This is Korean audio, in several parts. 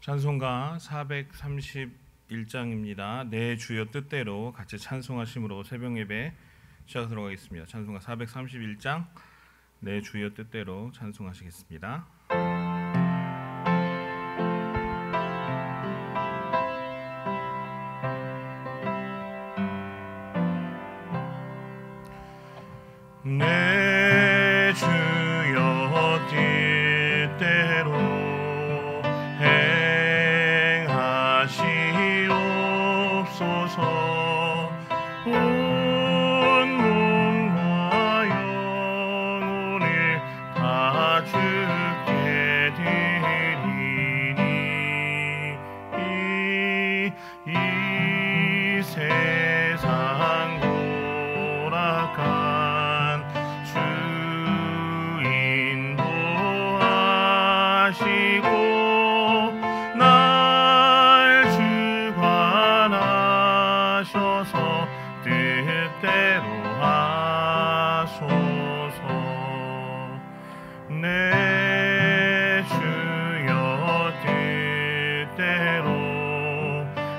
찬송가 431장입니다. 내 주여 뜻대로 같이 찬송하심으로 새벽 예배 시작하도록 하겠습니다. 찬송가 431장 내 주여 뜻대로 찬송하시겠습니다. 내 주여 뜻대로 행하시옵소서. 온 몸과 영혼을 다 주께 드리니 이 세상 돌아간 주인도 하시고 날 주관하셔서 뜻대로 하소서. 내 주여 뜻대로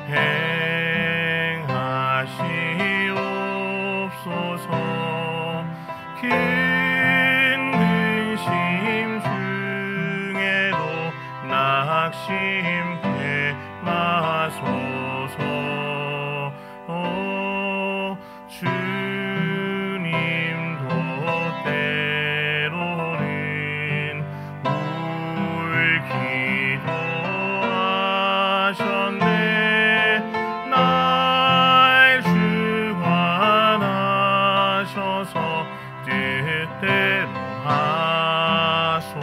행하시옵소서. 큰 근심 중에도 낙심케 마소서. 주님도 때로는 울기도 하셨네. 날 주관하셔서 뜻대로 하소서.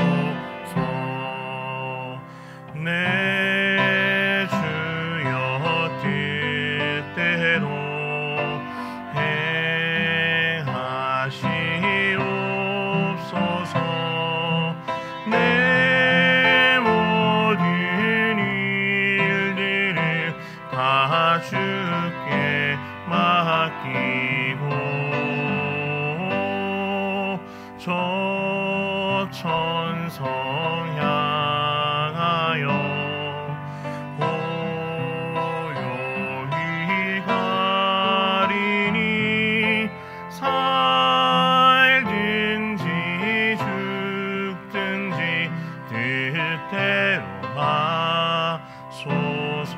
내 주여 뜻대로 행하시옵소서. 내 모든 일들을 다 주께 맡기고 저 천성 향하여 고요히 가리니 살든지 죽든지 뜻대로 하소서.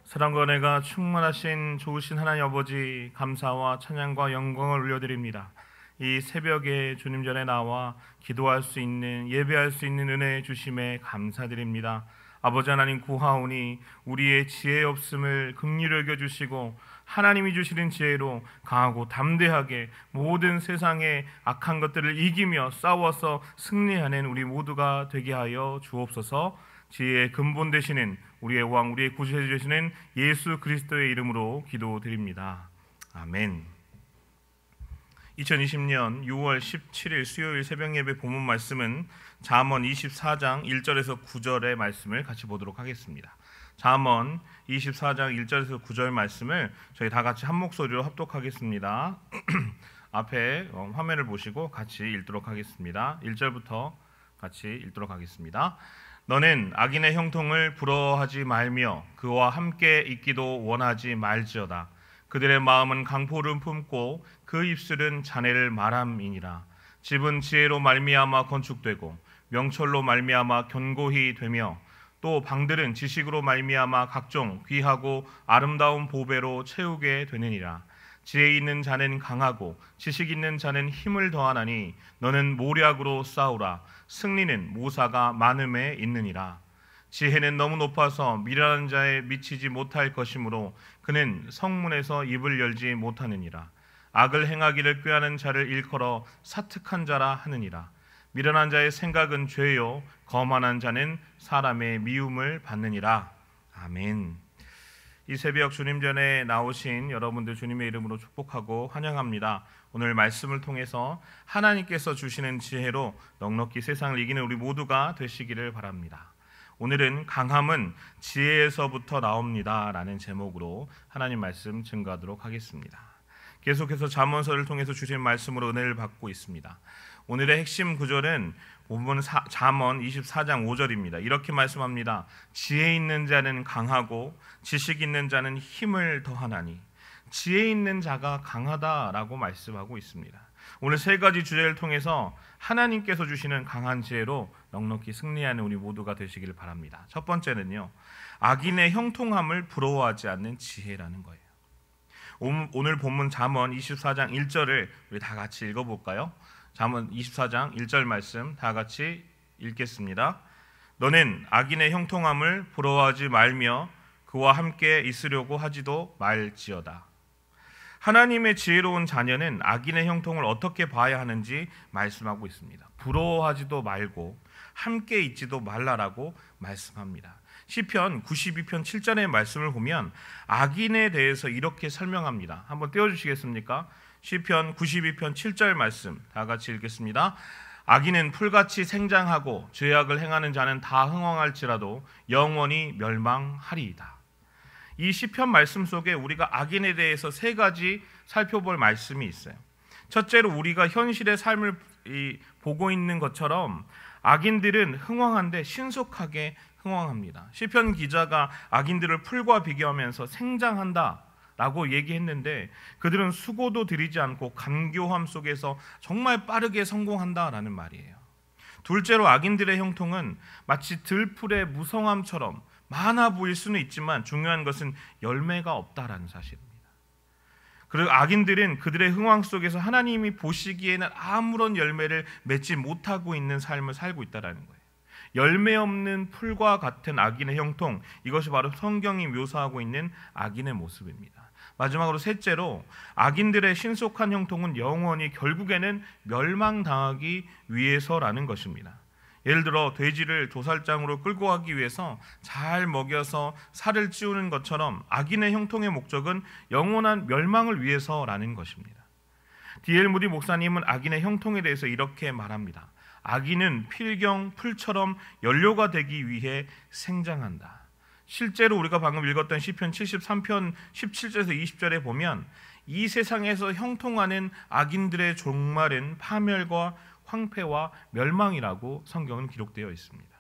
사랑과 은혜가 충만하신 좋으신 하나님 아버지, 감사와 찬양과 영광을 올려드립니다. 이 새벽에 주님 전에 나와 기도할 수 있는, 예배할 수 있는 은혜 주심에 감사드립니다. 아버지 하나님, 구하오니 우리의 지혜 없음을 긍휼히 여겨주시고 하나님이 주시는 지혜로 강하고 담대하게 모든 세상의 악한 것들을 이기며 싸워서 승리하는 우리 모두가 되게 하여 주옵소서. 지혜의 근본 되시는 우리의 왕, 우리의 구주해 주시는 예수 그리스도의 이름으로 기도드립니다. 아멘. 2020년 6월 17일 수요일 새벽 예배 본문 말씀은 잠언 24장 1절에서 9절의 말씀을 같이 보도록 하겠습니다. 잠언 24장 1절에서 9절 말씀을 저희 다 같이 한 목소리로 합독하겠습니다. 앞에 화면을 보시고 같이 읽도록 하겠습니다. 1절부터 같이 읽도록 하겠습니다. 너는 악인의 형통을 부러워하지 말며 그와 함께 있기도 원하지 말지어다. 그들의 마음은 강포를 품고 그 입술은 잔해를 말함이니라. 집은 지혜로 말미암아 건축되고 명철로 말미암아 견고히 되며 또 방들은 지식으로 말미암아 각종 귀하고 아름다운 보배로 채우게 되느니라. 지혜 있는 자는 강하고 지식 있는 자는 힘을 더하나니 너는 모략으로 싸우라. 승리는 모사가 많음에 있느니라. 지혜는 너무 높아서 미련한 자에 미치지 못할 것이므로 그는 성문에서 입을 열지 못하느니라. 악을 행하기를 꾀하는 자를 일컬어 사특한 자라 하느니라. 미련한 자의 생각은 죄요 거만한 자는 사람의 미움을 받느니라. 아멘. 이 새벽 주님 전에 나오신 여러분들 주님의 이름으로 축복하고 환영합니다. 오늘 말씀을 통해서 하나님께서 주시는 지혜로 넉넉히 세상을 이기는 우리 모두가 되시기를 바랍니다. 오늘은 강함은 지혜에서부터 나옵니다 라는 제목으로 하나님 말씀 증거하도록 하겠습니다. 계속해서 잠언서를 통해서 주신 말씀으로 은혜를 받고 있습니다. 오늘의 핵심 구절은 본문 잠언 24장 5절입니다. 이렇게 말씀합니다. 지혜 있는 자는 강하고 지식 있는 자는 힘을 더하나니. 지혜 있는 자가 강하다라고 말씀하고 있습니다. 오늘 세 가지 주제를 통해서 하나님께서 주시는 강한 지혜로 넉넉히 승리하는 우리 모두가 되시기를 바랍니다. 첫 번째는요, 악인의 형통함을 부러워하지 않는 지혜라는 거예요. 오늘 본문 잠언 24장 1절을 우리 다 같이 읽어볼까요? 잠언 24장 1절 말씀 다 같이 읽겠습니다. 너는 악인의 형통함을 부러워하지 말며 그와 함께 있으려고 하지도 말지어다. 하나님의 지혜로운 자녀는 악인의 형통을 어떻게 봐야 하는지 말씀하고 있습니다. 부러워하지도 말고 함께 있지도 말라라고 말씀합니다. 시편 92편 7절의 말씀을 보면 악인에 대해서 이렇게 설명합니다. 한번 띄워주시겠습니까? 시편 92편 7절 말씀 다 같이 읽겠습니다. 악인은 풀같이 생장하고 죄악을 행하는 자는 다 흥황할지라도 영원히 멸망하리이다. 이 시편 말씀 속에 우리가 악인에 대해서 세 가지 살펴볼 말씀이 있어요. 첫째로 우리가 현실의 삶을 보고 있는 것처럼 악인들은 흥황한데 신속하게 흥황합니다. 시편 기자가 악인들을 풀과 비교하면서 생장한다라고 얘기했는데 그들은 수고도 들이지 않고 간교함 속에서 정말 빠르게 성공한다라는 말이에요. 둘째로 악인들의 형통은 마치 들풀의 무성함처럼 많아 보일 수는 있지만 중요한 것은 열매가 없다라는 사실입니다. 그리고 악인들은 그들의 흥황 속에서 하나님이 보시기에는 아무런 열매를 맺지 못하고 있는 삶을 살고 있다라는 거예요. 열매 없는 풀과 같은 악인의 형통, 이것이 바로 성경이 묘사하고 있는 악인의 모습입니다. 마지막으로 셋째로 악인들의 신속한 형통은 영원히 결국에는 멸망당하기 위해서라는 것입니다. 예를 들어 돼지를 도살장으로 끌고 가기 위해서 잘 먹여서 살을 찌우는 것처럼 악인의 형통의 목적은 영원한 멸망을 위해서라는 것입니다. D.L. 무디 목사님은 악인의 형통에 대해서 이렇게 말합니다. 악인은 필경 풀처럼 연료가 되기 위해 생장한다. 실제로 우리가 방금 읽었던 시편 73편 17절에서 20절에 보면 이 세상에서 형통하는 악인들의 종말은 파멸과 황폐와 멸망이라고 성경은 기록되어 있습니다.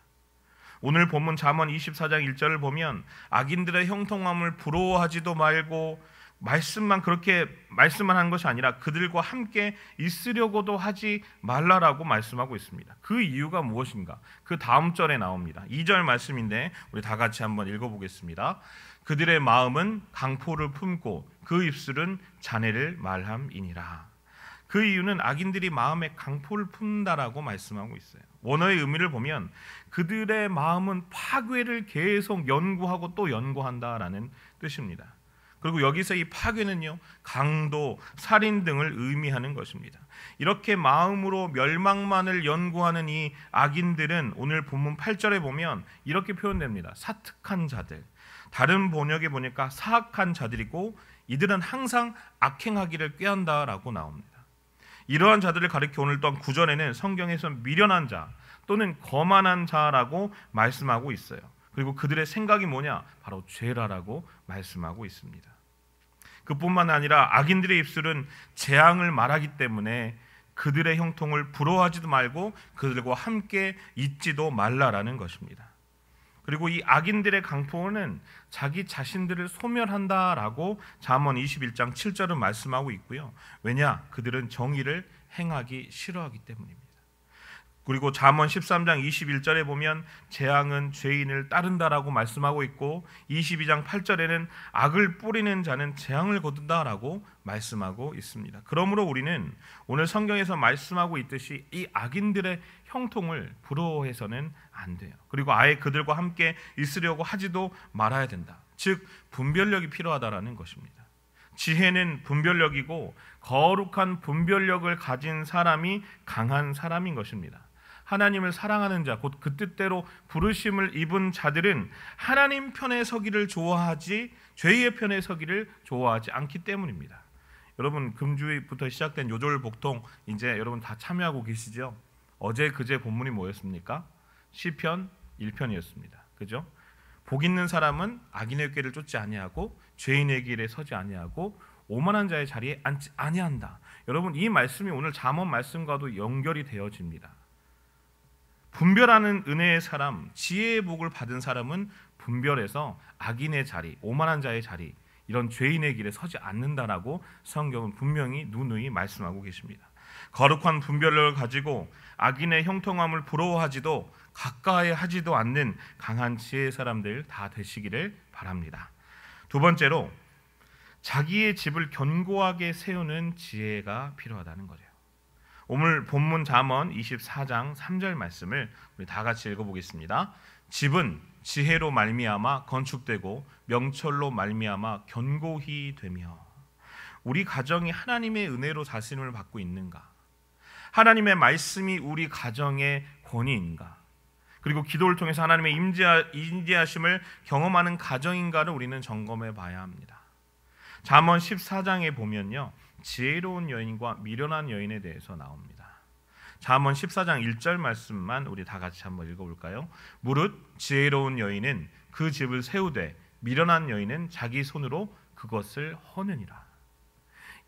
오늘 본문 잠언 24장 1절을 보면 악인들의 형통함을 부러워하지도 말고 말씀만 한 것이 아니라 그들과 함께 있으려고도 하지 말라라고 말씀하고 있습니다. 그 이유가 무엇인가? 그 다음 절에 나옵니다. 2절 말씀인데 우리 다 같이 한번 읽어보겠습니다. 그들의 마음은 강포를 품고 그 입술은 잔해를 말함이니라. 그 이유는 악인들이 마음에 강포를 품는다라고 말씀하고 있어요. 원어의 의미를 보면 그들의 마음은 파괴를 계속 연구하고 또 연구한다라는 뜻입니다. 그리고 여기서 이 파괴는요, 강도, 살인 등을 의미하는 것입니다. 이렇게 마음으로 멸망만을 연구하는 이 악인들은 오늘 본문 8절에 보면 이렇게 표현됩니다. 사특한 자들. 다른 번역에 보니까 사악한 자들이고 이들은 항상 악행하기를 꾀한다라고 나옵니다. 이러한 자들을 가리켜 오늘 또한 9절에는 성경에서 미련한 자 또는 거만한 자라고 말씀하고 있어요. 그리고 그들의 생각이 뭐냐? 바로 죄라라고 말씀하고 있습니다. 그뿐만 아니라 악인들의 입술은 재앙을 말하기 때문에 그들의 형통을 부러워하지도 말고 그들과 함께 있지도 말라라는 것입니다. 그리고 이 악인들의 강포는 자기 자신들을 소멸한다라고 잠언 21장 7절은 말씀하고 있고요. 왜냐? 그들은 정의를 행하기 싫어하기 때문입니다. 그리고 잠언 13장 21절에 보면 재앙은 죄인을 따른다라고 말씀하고 있고 22장 8절에는 악을 뿌리는 자는 재앙을 거둔다라고 말씀하고 있습니다. 그러므로 우리는 오늘 성경에서 말씀하고 있듯이 이 악인들의 형통을 부러워해서는 안 돼요. 그리고 아예 그들과 함께 있으려고 하지도 말아야 된다. 즉 분별력이 필요하다라는 것입니다. 지혜는 분별력이고 거룩한 분별력을 가진 사람이 강한 사람인 것입니다. 하나님을 사랑하는 자, 곧 그 뜻대로 부르심을 입은 자들은 하나님 편에 서기를 좋아하지 죄의 편에 서기를 좋아하지 않기 때문입니다. 여러분 금주일부터 시작된 요절복통 이제 여러분 다 참여하고 계시죠? 어제 그제 본문이 뭐였습니까? 시편 1편이었습니다. 그죠? 복 있는 사람은 악인의 길을 쫓지 아니하고 죄인의 길에 서지 아니하고 오만한 자의 자리에 앉지 아니한다. 여러분, 이 말씀이 오늘 잠언 말씀과도 연결이 되어집니다. 분별하는 은혜의 사람, 지혜의 복을 받은 사람은 분별해서 악인의 자리, 오만한 자의 자리, 이런 죄인의 길에 서지 않는다라고 성경은 분명히 누누이 말씀하고 계십니다. 거룩한 분별력을 가지고 악인의 형통함을 부러워하지도 가까이 하지도 않는 강한 지혜의 사람들 다 되시기를 바랍니다. 두 번째로, 자기의 집을 견고하게 세우는 지혜가 필요하다는 거죠. 오늘 본문 잠언 24장 3절 말씀을 우리 다 같이 읽어보겠습니다. 집은 지혜로 말미암아 건축되고 명철로 말미암아 견고히 되며. 우리 가정이 하나님의 은혜로 다스림을 받고 있는가? 하나님의 말씀이 우리 가정의 권위인가? 그리고 기도를 통해서 하나님의 임재하심을 경험하는 가정인가를 우리는 점검해 봐야 합니다. 잠언 14장에 보면요, 지혜로운 여인과 미련한 여인에 대해서 나옵니다. 잠언 14장 1절 말씀만 우리 다 같이 한번 읽어볼까요? 무릇 지혜로운 여인은 그 집을 세우되 미련한 여인은 자기 손으로 그것을 허느니라.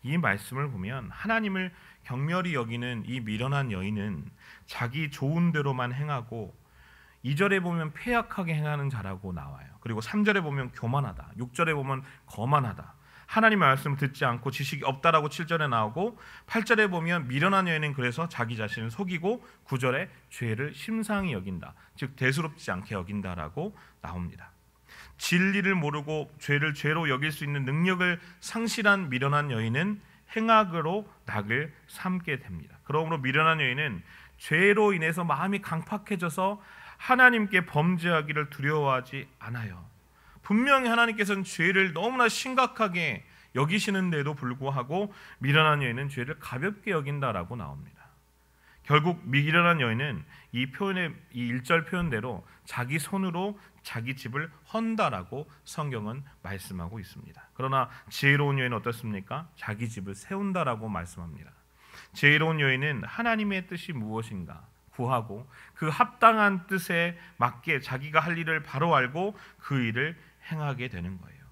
이 말씀을 보면 하나님을 경멸히 여기는 이 미련한 여인은 자기 좋은 대로만 행하고, 2절에 보면 패약하게 행하는 자라고 나와요. 그리고 3절에 보면 교만하다, 6절에 보면 거만하다, 하나님의 말씀을 듣지 않고 지식이 없다라고 7절에 나오고, 8절에 보면 미련한 여인은 그래서 자기 자신을 속이고, 9절에 죄를 심상히 여긴다, 즉 대수롭지 않게 여긴다라고 나옵니다. 진리를 모르고 죄를 죄로 여길 수 있는 능력을 상실한 미련한 여인은 행악으로 낙을 삼게 됩니다. 그러므로 미련한 여인은 죄로 인해서 마음이 강팍해져서 하나님께 범죄하기를 두려워하지 않아요. 분명히 하나님께서는 죄를 너무나 심각하게 여기시는데도 불구하고 미련한 여인은 죄를 가볍게 여긴다라고 나옵니다. 결국 미련한 여인은 이 1절 표현대로 자기 손으로 자기 집을 헌다라고 성경은 말씀하고 있습니다. 그러나 지혜로운 여인은 어떻습니까? 자기 집을 세운다라고 말씀합니다. 지혜로운 여인은 하나님의 뜻이 무엇인가 구하고 그 합당한 뜻에 맞게 자기가 할 일을 바로 알고 그 일을 행하게 되는 거예요.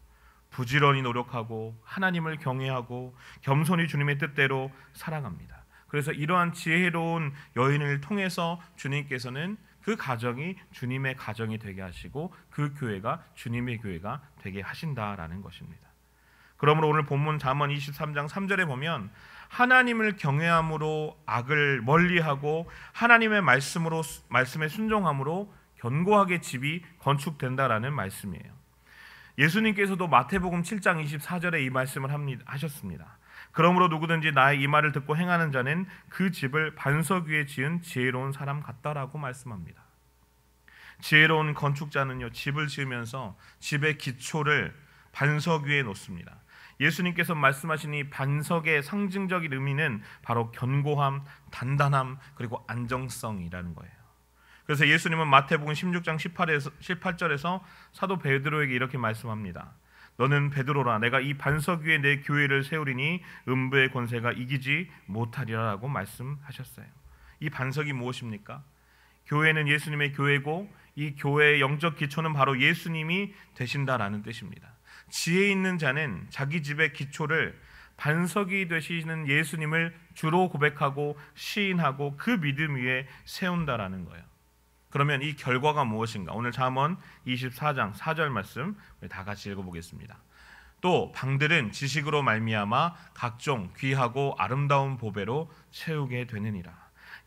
부지런히 노력하고 하나님을 경외하고 겸손히 주님의 뜻대로 살아갑니다. 그래서 이러한 지혜로운 여인을 통해서 주님께서는 그 가정이 주님의 가정이 되게 하시고 그 교회가 주님의 교회가 되게 하신다라는 것입니다. 그러므로 오늘 본문 잠언 23장 3절에 보면 하나님을 경외함으로 악을 멀리하고 하나님의 말씀에 순종함으로 견고하게 집이 건축된다라는 말씀이에요. 예수님께서도 마태복음 7장 24절에 이 말씀을 하셨습니다. 그러므로 누구든지 나의 이 말을 듣고 행하는 자는 그 집을 반석 위에 지은 지혜로운 사람 같다라고 말씀합니다. 지혜로운 건축자는요, 집을 지으면서 집의 기초를 반석 위에 놓습니다. 예수님께서 말씀하신 이 반석의 상징적인 의미는 바로 견고함, 단단함, 그리고 안정성이라는 거예요. 그래서 예수님은 마태복음 16장 18절에서 사도 베드로에게 이렇게 말씀합니다. 너는 베드로라, 내가 이 반석 위에 내 교회를 세우리니 음부의 권세가 이기지 못하리라라고 말씀하셨어요. 이 반석이 무엇입니까? 교회는 예수님의 교회고 이 교회의 영적 기초는 바로 예수님이 되신다라는 뜻입니다. 지혜 있는 자는 자기 집의 기초를 반석이 되시는 예수님을 주로 고백하고 시인하고 그 믿음 위에 세운다라는 거예요. 그러면 이 결과가 무엇인가? 오늘 잠언 24장 4절 말씀 다 같이 읽어보겠습니다. 또 방들은 지식으로 말미암아 각종 귀하고 아름다운 보배로 채우게 되느니라.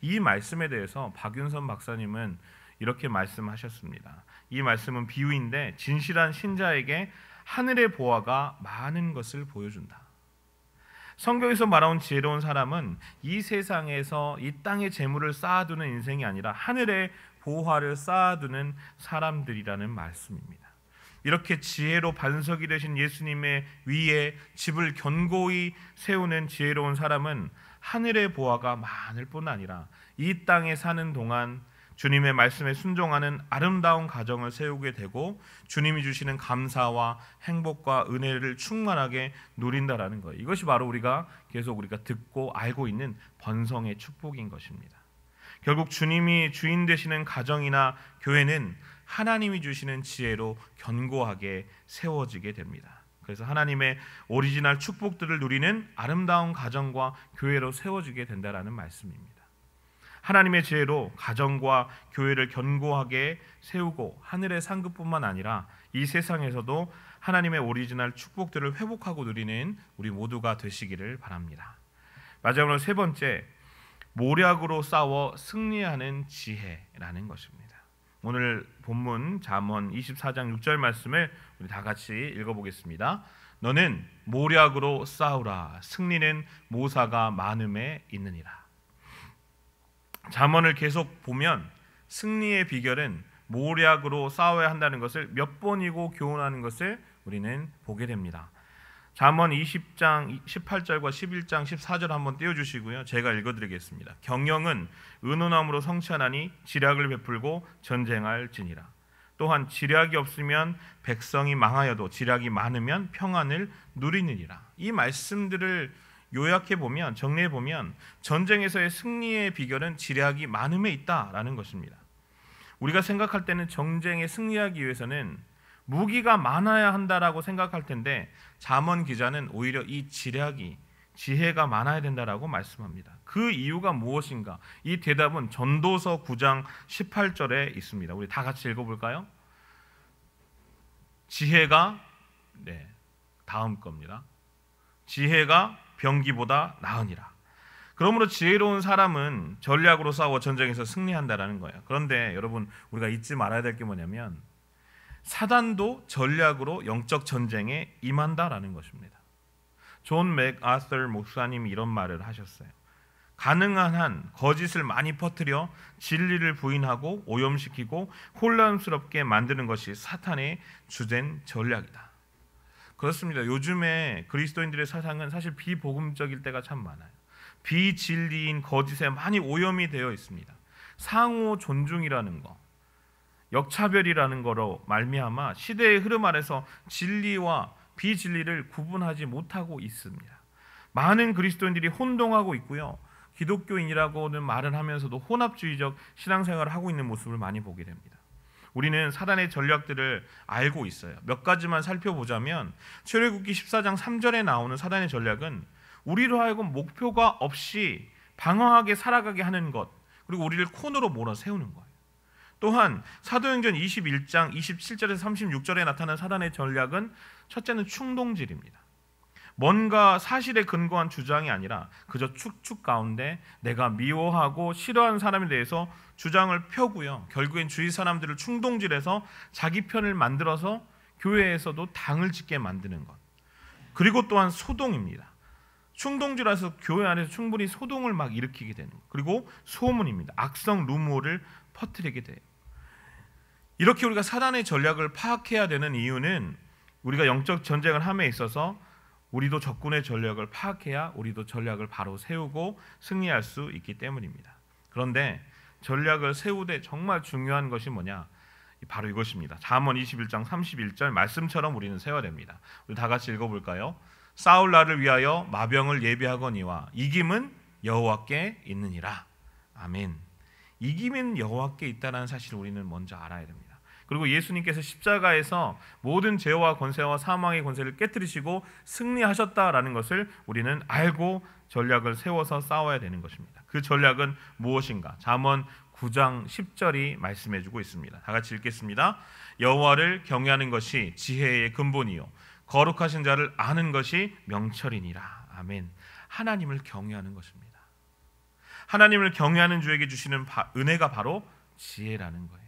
이 말씀에 대해서 박윤선 박사님은 이렇게 말씀하셨습니다. 이 말씀은 비유인데 진실한 신자에게 하늘의 보화가 많은 것을 보여준다. 성경에서 말하는 지혜로운 사람은 이 세상에서 이 땅의 재물을 쌓아두는 인생이 아니라 하늘의 보화를 쌓아두는 사람들이라는 말씀입니다. 이렇게 지혜로 반석이 되신 예수님의 위에 집을 견고히 세우는 지혜로운 사람은 하늘의 보화가 많을 뿐 아니라 이 땅에 사는 동안 주님의 말씀에 순종하는 아름다운 가정을 세우게 되고 주님이 주시는 감사와 행복과 은혜를 충만하게 누린다라는 거예요. 이것이 바로 우리가 듣고 알고 있는 번성의 축복인 것입니다. 결국 주님이 주인 되시는 가정이나 교회는 하나님이 주시는 지혜로 견고하게 세워지게 됩니다. 그래서 하나님의 오리지널 축복들을 누리는 아름다운 가정과 교회로 세워지게 된다라는 말씀입니다. 하나님의 지혜로 가정과 교회를 견고하게 세우고 하늘의 상급뿐만 아니라 이 세상에서도 하나님의 오리지널 축복들을 회복하고 누리는 우리 모두가 되시기를 바랍니다. 마지막으로 세 번째, 모략으로 싸워 승리하는 지혜라는 것입니다. 오늘 본문 잠언 24장 6절 말씀을 우리 다 같이 읽어보겠습니다. 너는 모략으로 싸우라. 승리는 모사가 많음에 있느니라. 잠언을 계속 보면 승리의 비결은 모략으로 싸워야 한다는 것을 몇 번이고 교훈하는 것을 우리는 보게 됩니다. 잠언 20장 18절과 11장 14절 한번 띄워주시고요. 제가 읽어드리겠습니다. 경영은 의논함으로 성취하나니 지략을 베풀고 전쟁할지니라. 또한 지략이 없으면 백성이 망하여도 지략이 많으면 평안을 누리느니라. 이 말씀들을 요약해 보면, 정리해 보면 전쟁에서의 승리의 비결은 지략이 많음에 있다라는 것입니다. 우리가 생각할 때는 전쟁에 승리하기 위해서는 무기가 많아야 한다라고 생각할 텐데 잠언 기자는 오히려 이 지혜가 많아야 된다라고 말씀합니다. 그 이유가 무엇인가? 이 대답은 전도서 9장 18절에 있습니다. 우리 다 같이 읽어볼까요? 지혜가 다음 겁니다. 지혜가 병기보다 나으니라. 그러므로 지혜로운 사람은 전략으로 싸워 전쟁에서 승리한다라는 거예요. 그런데 여러분, 우리가 잊지 말아야 될 게 뭐냐면 사단도 전략으로 영적 전쟁에 임한다라는 것입니다. 존 맥아서 목사님이 이런 말을 하셨어요. 가능한 한 거짓을 많이 퍼뜨려 진리를 부인하고 오염시키고 혼란스럽게 만드는 것이 사탄의 주된 전략이다. 그렇습니다. 요즘에 그리스도인들의 사상은 사실 비복음적일 때가 참 많아요. 비진리인 거짓에 많이 오염이 되어 있습니다. 상호 존중이라는 거, 역차별이라는 거로 말미암아 시대의 흐름 아래서 진리와 비진리를 구분하지 못하고 있습니다. 많은 그리스도인들이 혼동하고 있고요. 기독교인이라고는 말을 하면서도 혼합주의적 신앙생활을 하고 있는 모습을 많이 보게 됩니다. 우리는 사단의 전략들을 알고 있어요. 몇 가지만 살펴보자면 출애굽기 14장 3절에 나오는 사단의 전략은 우리로 하여금 목표가 없이 방황하게 살아가게 하는 것, 그리고 우리를 코너로 몰아 세우는 거예요. 또한 사도행전 21장 27절에서 36절에 나타난 사단의 전략은 첫째는 충동질입니다. 뭔가 사실에 근거한 주장이 아니라 그저 축축 가운데 내가 미워하고 싫어하는 사람에 대해서 주장을 펴고요. 결국엔 주위 사람들을 충동질해서 자기 편을 만들어서 교회에서도 당을 짓게 만드는 것. 그리고 또한 소동입니다. 충동질해서 교회 안에서 충분히 소동을 막 일으키게 되는 것. 그리고 소문입니다. 악성 루머를 퍼뜨리게 돼요. 이렇게 우리가 사단의 전략을 파악해야 되는 이유는 우리가 영적 전쟁을 함에 있어서 우리도 적군의 전략을 파악해야 우리도 전략을 바로 세우고 승리할 수 있기 때문입니다. 그런데 전략을 세우되 정말 중요한 것이 뭐냐? 바로 이것입니다. 잠언 21장 31절 말씀처럼 우리는 세워야 됩니다. 우리 다 같이 읽어볼까요? 싸울 날을 위하여 마병을 예비하거니와 이김은 여호와께 있느니라. 아멘. 이김은 여호와께 있다는 사실을 우리는 먼저 알아야 됩니다. 그리고 예수님께서 십자가에서 모든 죄와 권세와 사망의 권세를 깨뜨리시고 승리하셨다라는 것을 우리는 알고 전략을 세워서 싸워야 되는 것입니다. 그 전략은 무엇인가? 잠언 9장 10절이 말씀해주고 있습니다. 다 같이 읽겠습니다. 여호와를 경외하는 것이 지혜의 근본이요 거룩하신 자를 아는 것이 명철이니라. 아멘. 하나님을 경외하는 것입니다. 하나님을 경외하는 주에게 주시는 은혜가 바로 지혜라는 거예요.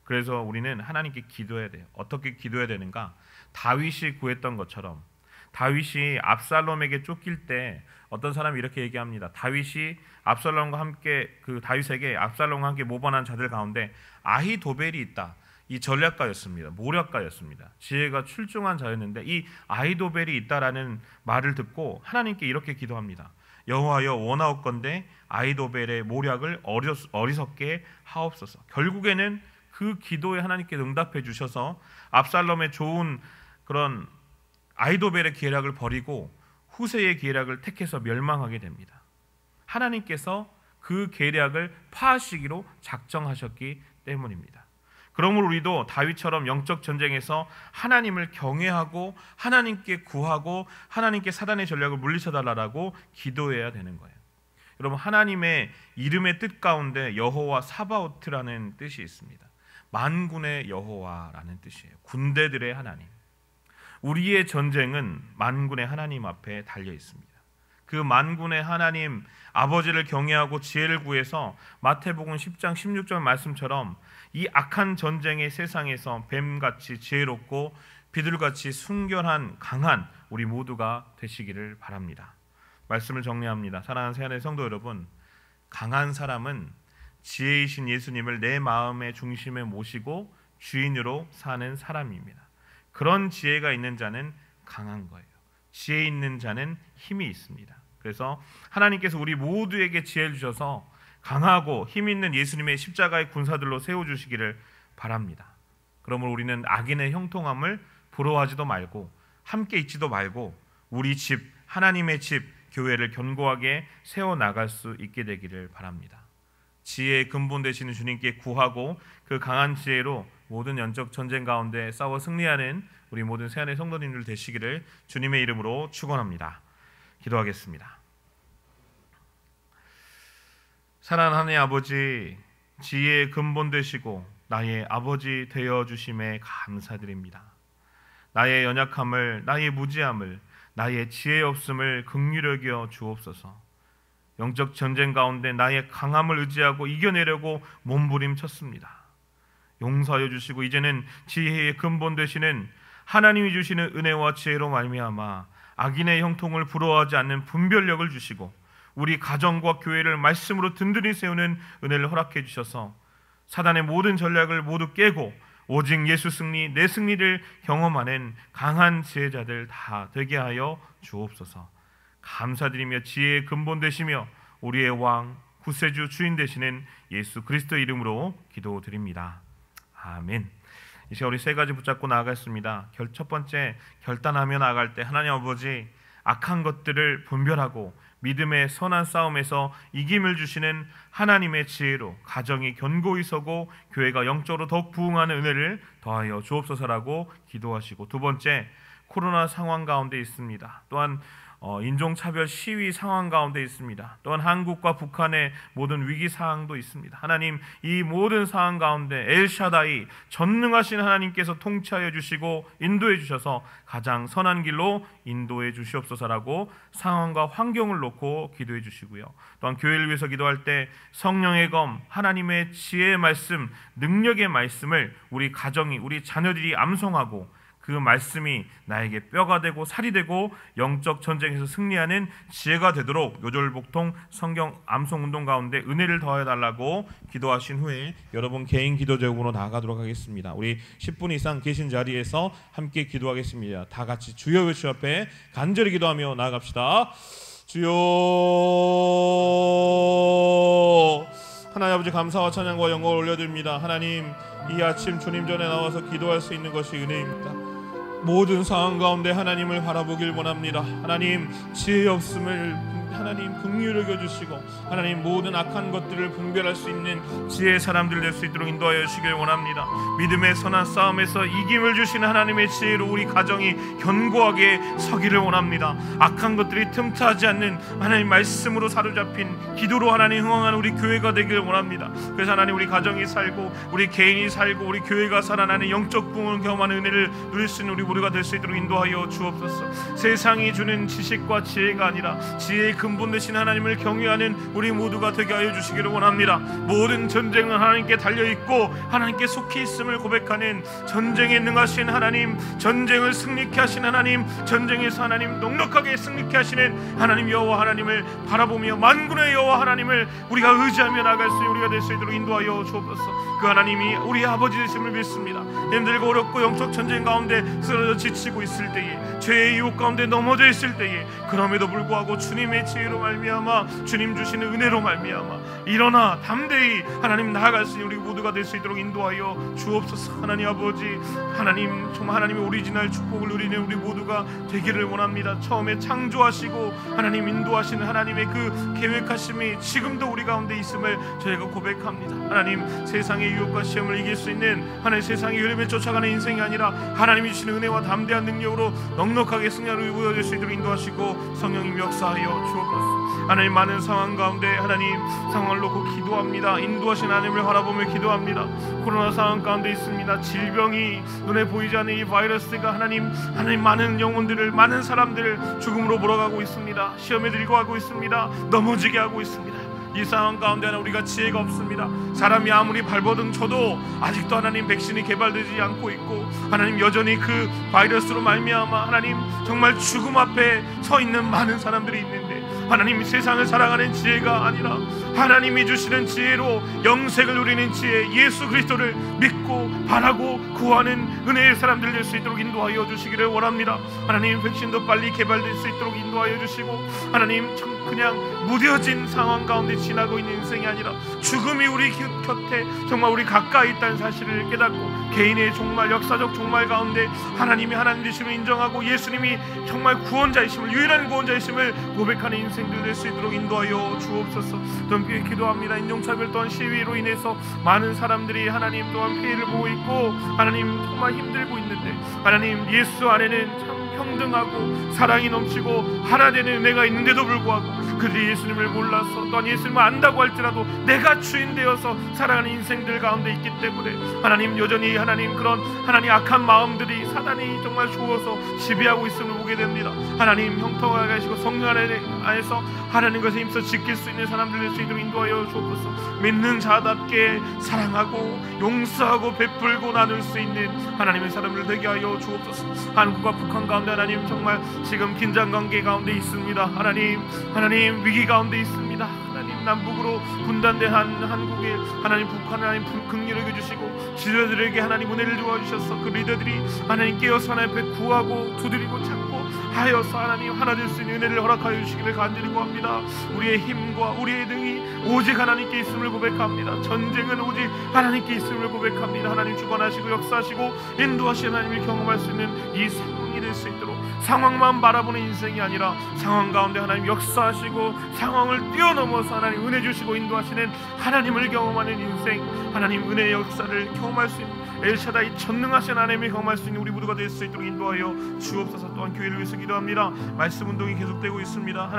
그래서 우리는 하나님께 기도해야 돼요. 어떻게 기도해야 되는가? 다윗이 구했던 것처럼 다윗이 압살롬에게 쫓길 때 어떤 사람이 이렇게 얘기합니다. 다윗이 압살롬과 함께 다윗에게 압살롬과 함께 모반한 자들 가운데 아히도벨이 있다. 이 전략가였습니다. 모략가였습니다. 지혜가 출중한 자였는데 이 아히도벨이 있다라는 말을 듣고 하나님께 이렇게 기도합니다. 여호와여 원하옵건대 아히도벨의 모략을 어리석게 하옵소서. 결국에는 그 기도에 하나님께 응답해 주셔서 압살롬의 좋은 그런 아히도벨의 계략을 버리고 후세의 계략을 택해서 멸망하게 됩니다. 하나님께서 그 계략을 파하시기로 작정하셨기 때문입니다. 그러므로 우리도 다윗처럼 영적 전쟁에서 하나님을 경외하고 하나님께 구하고 하나님께 사단의 전략을 물리쳐달라고 기도해야 되는 거예요. 여러분, 하나님의 이름의 뜻 가운데 여호와 사바오트라는 뜻이 있습니다. 만군의 여호와라는 뜻이에요. 군대들의 하나님. 우리의 전쟁은 만군의 하나님 앞에 달려 있습니다. 그 만군의 하나님 아버지를 경외하고 지혜를 구해서 마태복음 10장 16절 말씀처럼 이 악한 전쟁의 세상에서 뱀같이 지혜롭고 비둘같이 순결한 강한 우리 모두가 되시기를 바랍니다. 말씀을 정리합니다. 사랑하는 새하늘 성도 여러분, 강한 사람은 지혜이신 예수님을 내 마음의 중심에 모시고 주인으로 사는 사람입니다. 그런 지혜가 있는 자는 강한 거예요. 지혜 있는 자는 힘이 있습니다. 그래서 하나님께서 우리 모두에게 지혜를 주셔서 강하고 힘 있는 예수님의 십자가의 군사들로 세워주시기를 바랍니다. 그러므로 우리는 악인의 형통함을 부러워하지도 말고 함께 있지도 말고 우리 집, 하나님의 집, 교회를 견고하게 세워나갈 수 있게 되기를 바랍니다. 지혜의 근본 되시는 주님께 구하고 그 강한 지혜로 모든 영적 전쟁 가운데 싸워 승리하는 우리 모든 새하늘 성도님들 되시기를 주님의 이름으로 축원합니다. 기도하겠습니다. 사랑하는 하나님 아버지, 지혜의 근본 되시고 나의 아버지 되어 주심에 감사드립니다. 나의 연약함을, 나의 무지함을, 나의 지혜 없음을 긍휼히 여겨 주옵소서. 영적 전쟁 가운데 나의 강함을 의지하고 이겨내려고 몸부림쳤습니다. 용서하여 주시고 이제는 지혜의 근본 되시는 하나님이 주시는 은혜와 지혜로 말미암아 악인의 형통을 부러워하지 않는 분별력을 주시고 우리 가정과 교회를 말씀으로 든든히 세우는 은혜를 허락해 주셔서 사단의 모든 전략을 모두 깨고 오직 예수 승리, 내 승리를 경험하는 강한 지혜자들 다 되게 하여 주옵소서. 감사드리며 지혜의 근본 되시며 우리의 왕, 구세주 주인 되시는 예수 그리스도 이름으로 기도드립니다. 아멘. 이 시간 우리 세 가지 붙잡고 나아가겠습니다. 첫 번째, 결단하며 나아갈 때 하나님 아버지 악한 것들을 분별하고 믿음의 선한 싸움에서 이김을 주시는 하나님의 지혜로 가정이 견고히 서고 교회가 영적으로 더욱 부흥하는 은혜를 더하여 주옵소서라고 기도하시고, 두 번째, 코로나 상황 가운데 있습니다. 또한 인종차별 시위 상황 가운데 있습니다. 또한 한국과 북한의 모든 위기 상황도 있습니다. 하나님, 이 모든 상황 가운데 엘샤다이 전능하신 하나님께서 통치하여 주시고 인도해 주셔서 가장 선한 길로 인도해 주시옵소서라고 상황과 환경을 놓고 기도해 주시고요. 또한 교회를 위해서 기도할 때 성령의 검, 하나님의 지혜의 말씀, 능력의 말씀을 우리 가정이, 우리 자녀들이 암송하고 그 말씀이 나에게 뼈가 되고 살이 되고 영적 전쟁에서 승리하는 지혜가 되도록 요절복통 성경 암송운동 가운데 은혜를 더해 달라고 기도하신 후에 여러분 개인 기도 제목으로 나아가도록 하겠습니다. 우리 10분 이상 계신 자리에서 함께 기도하겠습니다. 다 같이 주여 예수 앞에 간절히 기도하며 나아갑시다. 주여, 하나님 아버지 감사와 찬양과 영광을 올려드립니다. 하나님, 이 아침 주님 전에 나와서 기도할 수 있는 것이 은혜입니다. 모든 상황 가운데 하나님을 바라보길 원합니다. 하나님, 지혜 없음을 하나님 긍휼히 여겨주시고 하나님 모든 악한 것들을 분별할 수 있는 지혜의 사람들 될 수 있도록 인도하여 주시길 원합니다. 믿음의 선한 싸움에서 이김을 주시는 하나님의 지혜로 우리 가정이 견고하게 서기를 원합니다. 악한 것들이 틈타지 않는 하나님 말씀으로 사로잡힌 기도로 하나님 흥황하는 우리 교회가 되기를 원합니다. 그래서 하나님, 우리 가정이 살고 우리 개인이 살고 우리 교회가 살아나는 영적 부흥을 경험하는 은혜를 누릴 수 있는 우리 모두가 될 수 있도록 인도하여 주옵소서. 세상이 주는 지식과 지혜가 아니라 지혜의 근본 되신 하나님을 경외하는 우리 모두가 되게 하여 주시기를 원합니다. 모든 전쟁은 하나님께 달려있고 하나님께 속히 있음을 고백하는 전쟁에 능하신 하나님, 전쟁을 승리케 하신 하나님, 전쟁에서 하나님 넉넉하게 승리케 하시는 하나님 여호와 하나님을 바라보며 만군의 여호와 하나님을 우리가 의지하며 나갈 수 있는 우리가 될 수 있도록 인도하여 주옵소서. 그 하나님이 우리 아버지 되심을 믿습니다. 힘들고 어렵고 영적 전쟁 가운데 쓰러져 지치고 있을 때에, 죄의 유혹 가운데 넘어져 있을 때에, 그럼에도 불구하고 주님의 지혜로 말미암아 주님 주시는 은혜로 말미암아 일어나 담대히 하나님 나아갈 수 있는 우리 모두가 될 수 있도록 인도하여 주옵소서. 하나님 아버지, 하나님 정말 하나님의 오리지널 축복을 누리는 우리 모두가 되기를 원합니다. 처음에 창조하시고 하나님 인도하시는 하나님의 그 계획하심이 지금도 우리 가운데 있음을 저희가 고백합니다. 하나님 세상의 유혹과 시험을 이길 수 있는 하나님 세상의 흐름에 쫓아가는 인생이 아니라 하나님이 주시는 은혜와 담대한 능력으로 넉넉하게 승리를 이루어질 수 있도록 인도하시고 성령님 역사하여 주옵소서. 하나님 많은 상황 가운데 하나님 상황을 놓고 기도합니다. 인도하신 하나님을 바라보며 기도합니다. 코로나 상황 가운데 있습니다. 질병이 눈에 보이지 않는 이 바이러스가 하나님 많은 영혼들을 많은 사람들을 죽음으로 몰아가고 있습니다. 시험에 들고 가고 있습니다. 넘어지게 하고 있습니다. 이 상황 가운데는 우리가 지혜가 없습니다. 사람이 아무리 발버둥 쳐도 아직도 하나님 백신이 개발되지 않고 있고 하나님 여전히 그 바이러스로 말미암아 하나님 정말 죽음 앞에 서 있는 많은 사람들이 있는데 하나님 세상을 살아가는 지혜가 아니라 하나님이 주시는 지혜로 영생을 누리는 지혜 예수 그리스도를 믿고 바라고 구하는 은혜의 사람들 될 수 있도록 인도하여 주시기를 원합니다. 하나님 백신도 빨리 개발될 수 있도록 인도하여 주시고 하나님 그냥 무뎌진 상황 가운데 지나고 있는 인생이 아니라 죽음이 우리 곁에 정말 우리 가까이 있다는 사실을 깨닫고 개인의 정말 역사적 종말 가운데 하나님이 하나님 되심을 인정하고 예수님이 정말 구원자이심을 유일한 구원자이심을 고백하는 인생들 될 수 있도록 인도하여 주옵소서. 또한 기도합니다. 인종차별 또한 시위로 인해서 많은 사람들이 하나님 또한 피해를 보고 있고 하나님 정말 힘들고 있는데 하나님 예수 안에는 참 평등하고 사랑이 넘치고 하나 되는 은혜가 있는데도 불구하고 그들이 예수님을 몰라서 또한 예수님을 안다고 할지라도 내가 주인 되어서 살아가는 인생들 가운데 있기 때문에 하나님 여전히 하나님 그런 하나님 악한 마음들이 사단이 정말 주어서 지배하고 있음을 보게 됩니다. 하나님 형통하게 하시고 성령 안에서 하나님 것에 힘써 지킬 수 있는 사람들 될 수 있도록 인도하여 주옵소서. 믿는 자답게 사랑하고 용서하고 베풀고 나눌 수 있는 하나님의 사람들 되게 하여 주옵소서. 한국과 북한 가운데 하나님 정말 지금 긴장관계 가운데 있습니다. 하나님 위기 가운데 있습니다. 하나님 남북으로 분단된 한국에 하나님 북한 하나님 긍휼을 해주시고 지도자들에게 하나님 은혜를 주어주셔서 그 리더들이 하나님 깨어서 하나님 앞에 구하고 두드리고 찾고 하여서 하나님 하나 될 수 있는 은혜를 허락하여 주시기를 간절히 구합니다. 우리의 힘과 우리의 능이 오직 하나님께 있음을 고백합니다. 전쟁은 오직 하나님께 있음을 고백합니다. 하나님 주관하시고 역사하시고 인도하시는 하나님을 경험할 수 있는 이 상황이 될 수 있도록 상황만 바라보는 인생이 아니라 상황 가운데 하나님 역사하시고 상황을 뛰어넘어서 하나님 은혜 주시고 인도하시는 하나님을 경험하는 인생 하나님 은혜의 역사를 경험할 수 있는 엘샤다이 전능하신 하나님을 경험할 수 있는 우리 모두가 될 수 있도록 인도하여 주옵소서. 또한 교회를 위해서 기도합니다. 말씀 운동이 계속되고 있습니다.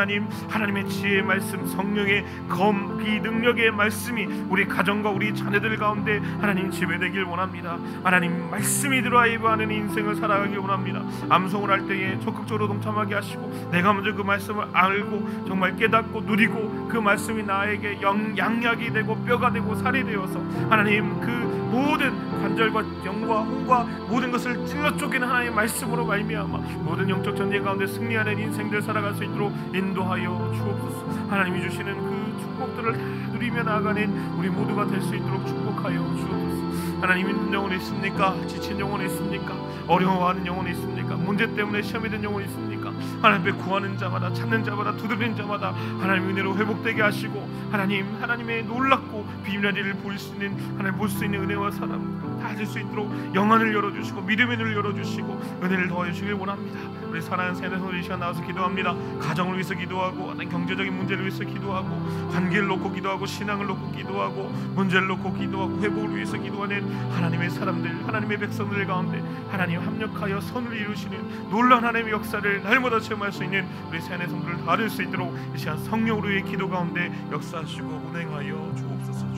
하나님의 지혜의 말씀 성령의 검기 능력의 말씀이 우리 가정과 우리 자녀들 가운데 하나님 지배되길 원합니다. 하나님 말씀이 들어와 임하는 인생을 살아가길 원합니다. 암송을 할 때에 적극적으로 동참하게 하시고 내가 먼저 그 말씀을 알고 정말 깨닫고 누리고 그 말씀이 나에게 양약이 되고 뼈가 되고 살이 되어서 하나님 그 모든 관절과 영과 혼과 모든 것을 찔러 쪼개는 하나님의 말씀으로 말미암아 모든 영적 전쟁 가운데 승리하는 인생들 살아갈 수 있도록 인도하여 주옵소서. 하나님이 주시는 그 축복들을 다 누리며 나아가는 우리 모두가 될 수 있도록 축복하여 주옵소서. 하나님 힘든 영혼이 있습니까? 지친 영혼이 있습니까? 어려워하는 영혼이 있습니까? 문제 때문에 시험이 든 영혼이 있습니까? 하나님 앞에 구하는 자마다 찾는 자마다 두드리는 자마다 하나님 은혜로 회복되게 하시고 하나님의 놀랍고 비밀한 일을 볼 수 있는 하나님 볼 수 있는 은혜와 사랑 다 될 수 있도록 영안을 열어주시고 믿음의 눈을 열어주시고 은혜를 더해 주시길 원합니다. 우리 사랑하는 세네손 이 시간 나와서 기도합니다. 가정을 위해서 기도하고 경제적인 문제를 위해서 기도하고 관계를 놓고 기도하고 신앙을 놓고 기도하고 문제를 놓고 기도하고 회복을 위해서 기도하는 하나님의 사람들 하나님의 백성들 가운데 하나님 합력하여 선을 이루시는 놀라운 하나님의 역사를 날마다 체험할 수 있는 우리 세네손들을 다 될 수 있도록 이 시간 성령으로의 기도 가운데 역사하시고 운행하여 주옵소서.